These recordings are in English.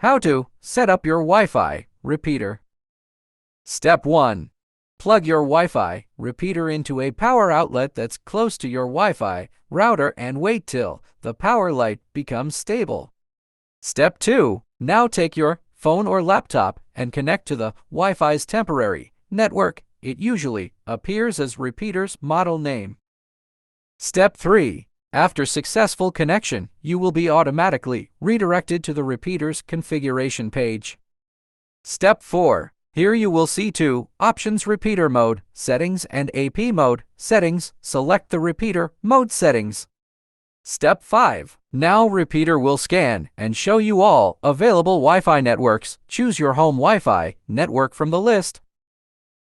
How to set up your Wi-Fi repeater. Step 1. Plug your Wi-Fi repeater into a power outlet that's close to your Wi-Fi router and wait till the power light becomes stable. Step 2. Now take your phone or laptop and connect to the Wi-Fi's temporary network. It usually appears as repeater's model name. Step 3. After successful connection, you will be automatically redirected to the repeater's configuration page. Step 4. Here you will see two options: repeater mode settings and AP mode settings. Select the repeater mode settings. Step 5. Now repeater will scan and show you all available Wi-Fi networks. Choose your home Wi-Fi network from the list.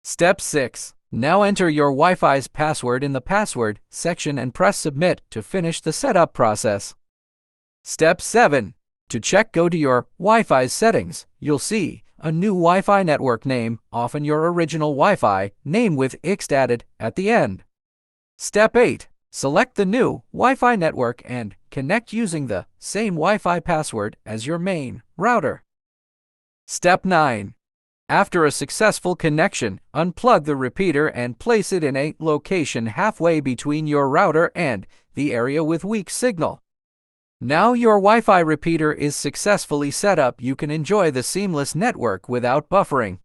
Step 6. Now enter your Wi-Fi's password in the password section and press submit to finish the setup process. Step 7. To check, go to your Wi-Fi's settings. You'll see a new Wi-Fi network name, often your original Wi-Fi name with X added at the end. Step 8. Select the new Wi-Fi network and connect using the same Wi-Fi password as your main router. Step 9. After a successful connection, unplug the repeater and place it in a location halfway between your router and the area with weak signal. Now your Wi-Fi repeater is successfully set up. You can enjoy the seamless network without buffering.